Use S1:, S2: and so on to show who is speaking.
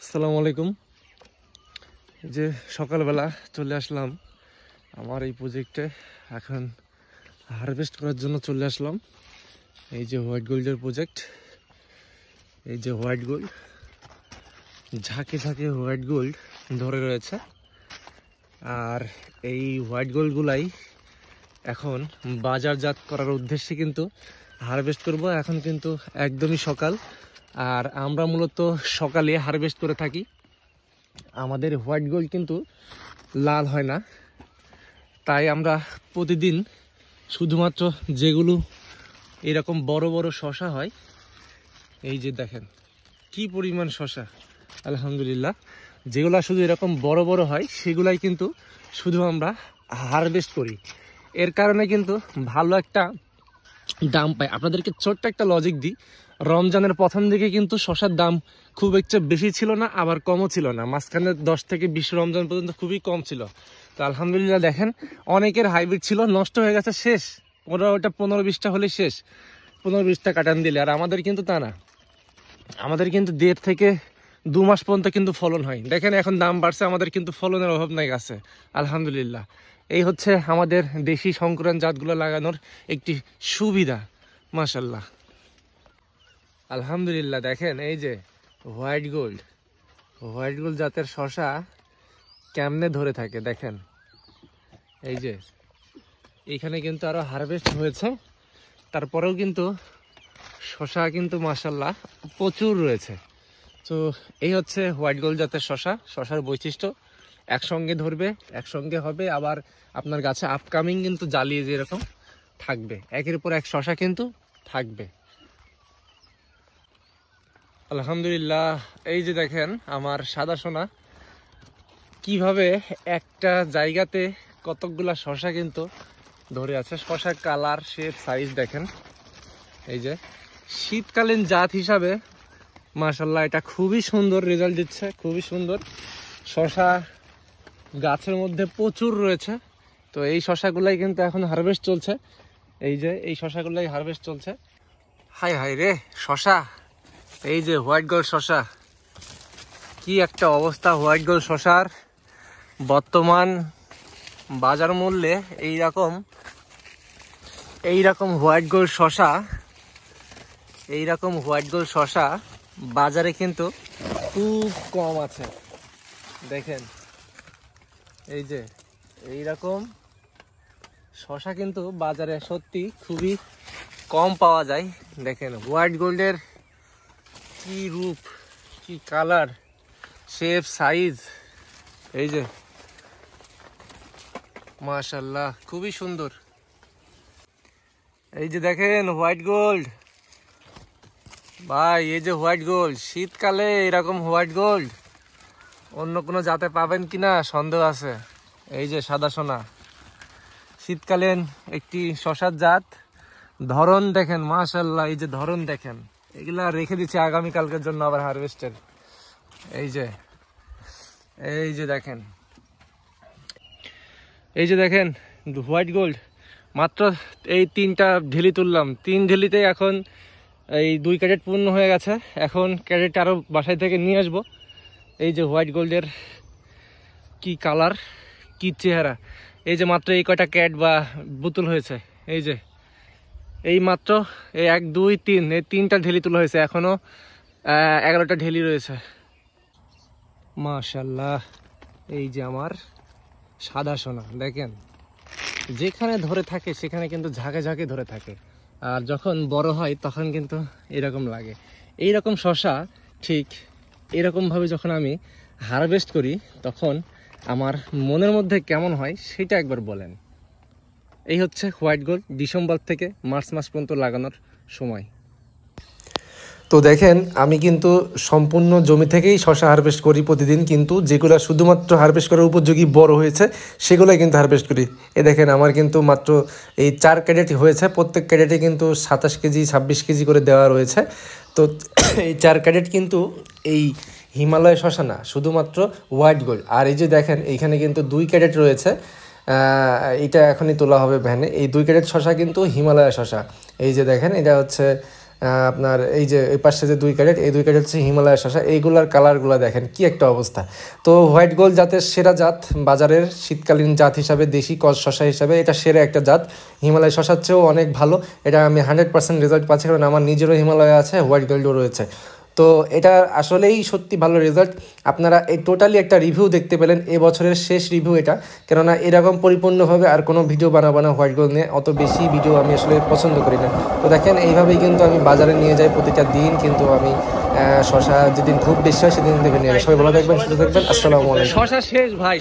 S1: আসসালামু আলাইকুম। যে সকালবেলা চলে আসলাম আমার এই প্রজেক্টে, এখন হারভেস্ট করার জন্য চলে আসলাম। এই যে হোয়াইট গোল্ডের প্রজেক্ট, এই যে হোয়াইট গোল্ড, ঝাঁকে ঝাঁকে হোয়াইট গোল্ড ধরে রয়েছে। আর এই হোয়াইট গোল্ডগুলাই এখন বাজারজাত করার উদ্দেশ্যে কিন্তু হারভেস্ট করব। এখন কিন্তু একদমই সকাল, আর আমরা মূলত সকালে হারভেস্ট করে থাকি। আমাদের হোয়াইট গোল্ড কিন্তু লাল হয় না, তাই আমরা প্রতিদিন শুধুমাত্র যেগুলো এরকম বড় বড় শশা হয়, এই যে দেখেন কি পরিমাণ শশা, আলহামদুলিল্লাহ, যেগুলো শুধু এরকম বড় বড় হয় সেগুলাই কিন্তু শুধু আমরা হারভেস্ট করি। এর কারণে কিন্তু ভালো একটা দাম পাই। আপনাদেরকে ছোট্ট একটা লজিক দিই, রমজানের প্রথম দিকে কিন্তু শশার দাম খুব একটা বেশি ছিল না, আবার কমও ছিল না। মাঝখানে 10 থেকে 20 রমজান পর্যন্ত খুবই কম ছিল। তো আলহামদুলিল্লাহ দেখেন অনেকের হাইব্রিড ছিল, নষ্ট হয়ে গেছে, শেষ। ওটা 15-20টা হলে শেষ, 15-20টা কাটান দিলে। আর আমাদের কিন্তু তা না, আমাদের কিন্তু 1.5 থেকে 2 মাস পর্যন্ত কিন্তু ফলন হয়। দেখেন এখন দাম বাড়ছে, আমাদের কিন্তু ফলনের অভাব নাই গাছে, আলহামদুলিল্লাহ। এই হচ্ছে আমাদের দেশি সংকরণ জাতগুলো লাগানোর একটি সুবিধা, মাশাল্লাহ, আলহামদুলিল্লাহ। দেখেন এই যে হোয়াইট গোল্ড, হোয়াইট গোল্ড জাতের শশা কেমনে ধরে থাকে দেখেন। এই যে এইখানে কিন্তু আরো হারভেস্ট হয়েছে, তারপরেও কিন্তু শশা কিন্তু মাশাল্লাহ প্রচুর রয়েছে। তো এই হচ্ছে হোয়াইট গোল্ড জাতের শশা। শশার বৈশিষ্ট্য একসঙ্গে ধরবে, একসঙ্গে হবে, আবার আপনার গাছে আপকামিং কিন্তু জ্বালিয়ে যেরকম থাকবে, একের উপর এক শশা কিন্তু থাকবে, আলহামদুলিল্লাহ। এই যে দেখেন আমার সাদা সোনা কিভাবে একটা জায়গাতে কতকগুলা শশা কিন্তু ধরে আছে। শশার কালার, শেপ, সাইজ দেখেন। এই যে শীতকালীন জাত হিসাবে মাশাল্লাহ এটা খুবই সুন্দর রেজাল্ট দিচ্ছে, খুবই সুন্দর। শশা গাছের মধ্যে প্রচুর রয়েছে। তো এই শশাগুলাই কিন্তু এখন হারভেস্ট চলছে। এই যে এই শশাগুলাই হারভেস্ট চলছে। হাই হাই রে শশা, এই যে হোয়াইট গোল্ড শশা, কি একটা অবস্থা হোয়াইট গোল্ড শশার। বর্তমান বাজার মূল্যে এইরকম হোয়াইট গোল্ড শশা, এইরকম হোয়াইট গোল্ড শশা বাজারে কিন্তু খুব কম আছে। দেখেন এই যে এইরকম শশা কিন্তু বাজারে সত্যি খুবই কম পাওয়া যায়। দেখেন হোয়াইট গোল্ডের কি রূপ, কি কালার, শেপ, সাইজ, এই যে মাশাল্লাহ খুবই সুন্দর। এই যে দেখেন হোয়াইট গোল্ড ভাই, এই যে হোয়াইট গোল্ড, শীতকালে এরকম হোয়াইট গোল্ড অন্য কোনো জাতে পাবেন কিনা সন্দেহ আছে। এই যে সাদা সোনা, শীতকালীন একটি শশার জাত। ধরন দেখেন মাশাল্লাহ, এই যে ধরন দেখেন, এগুলা রেখে দিচ্ছি আগামীকালকের জন্য আবার হারভেস্টের। এই যে দেখেন, এই যে দেখেন হোয়াইট গোল্ড, মাত্র এই 3টা ঢিলি তুললাম, 3 ঢিলিতে এখন এই 2 ক্যারেট পূর্ণ হয়ে গেছে। এখন ক্যারেট আরও বাসায় থেকে নিয়ে আসবো। এই যে হোয়াইট গোল্ডের কি কালার, কি চেহারা। এই যে মাত্র এই কয়টা ক্যাট বা বোতল হয়েছে, এই যে এই মাত্র এই 1, 2, 3, এই 3টা ঢেলি তোলা হয়েছে, এখনো 11টা ঢেলি রয়েছে, মাশাল্লাহ। এই যে আমার সাদা সোনা দেখেন, যেখানে ধরে থাকে সেখানে কিন্তু ঝাঁকে ঝাঁকে ধরে থাকে, আর যখন বড় হয় তখন কিন্তু এরকম লাগে। এইরকম শশা ঠিক এরকমভাবে যখন আমি হারভেস্ট করি তখন আমার মনের মধ্যে কেমন হয় সেটা একবার বলেন। এই হচ্ছে হোয়াইট গোল্ড ডিসেম্বর থেকে মার্চ মাস পর্যন্ত লাগানোর সময়।
S2: তো দেখেন আমি কিন্তু সম্পূর্ণ জমি থেকেই শশা হারভেস্ট করি প্রতিদিন, কিন্তু যেগুলো শুধুমাত্র হারভেস্ট করার উপযোগী বড় হয়েছে সেগুলোই কিন্তু হারভেস্ট করি। এ দেখেন আমার কিন্তু মাত্র এই 4 ক্যারেট হয়েছে, প্রত্যেক ক্যারেটে কিন্তু 27 কেজি 26 কেজি করে দেওয়া রয়েছে। তো এই 4 ক্যারেট কিন্তু এই হিমালয় শশা না, শুধুমাত্র হোয়াইট গোল্ড। আর এই যে দেখেন এইখানে কিন্তু 2 ক্যারেট রয়েছে, এটা এখনই তোলা হবে ভ্যানে। এই 2 ক্যারেট শশা কিন্তু হিমালয় শশা। এই যে দেখেন এটা হচ্ছে আপনার এই যে এই পাশে যে 2 ক্যারেট, এই 2 ক্যারেট হচ্ছে হিমালয় শসা। এইগুলার কালারগুলো দেখেন কি একটা অবস্থা। তো হোয়াইট গোল্ড জাতের সেরা জাত বাজারের শীতকালীন জাত হিসাবে, দেশি কস শসা হিসাবে এটা সেরা একটা জাত। হিমালয় শসার চেয়েও অনেক ভালো। এটা আমি 100% রেজাল্ট পাচ্ছি, কারণ আমার নিজেরও হিমালয় আছে, হোয়াইট গোল্ডও রয়েছে। তো এটা আসলেই সত্যি ভালো রেজাল্ট। আপনারা এই টোটালি একটা রিভিউ দেখতে পেলেন, এবছরের শেষ রিভিউ এটা, কেননা এরকম পরিপূর্ণভাবে আর কোনো ভিডিও বানাবো না হোয়াইট গোল্ড নিয়ে, অত বেশি ভিডিও আমি আসলে পছন্দ করি না। তো দেখেন এইভাবেই কিন্তু আমি বাজারে নিয়ে যাই প্রতিটা দিন, কিন্তু আমি শসা যেদিন খুব বেশি হয় সেদিন দেখে নিয়ে যাই। সবাই ভালো থাকবেন, সুস্থ থাকবেন, আসসালামু আলাইকুম।
S1: শসা শেষ ভাই।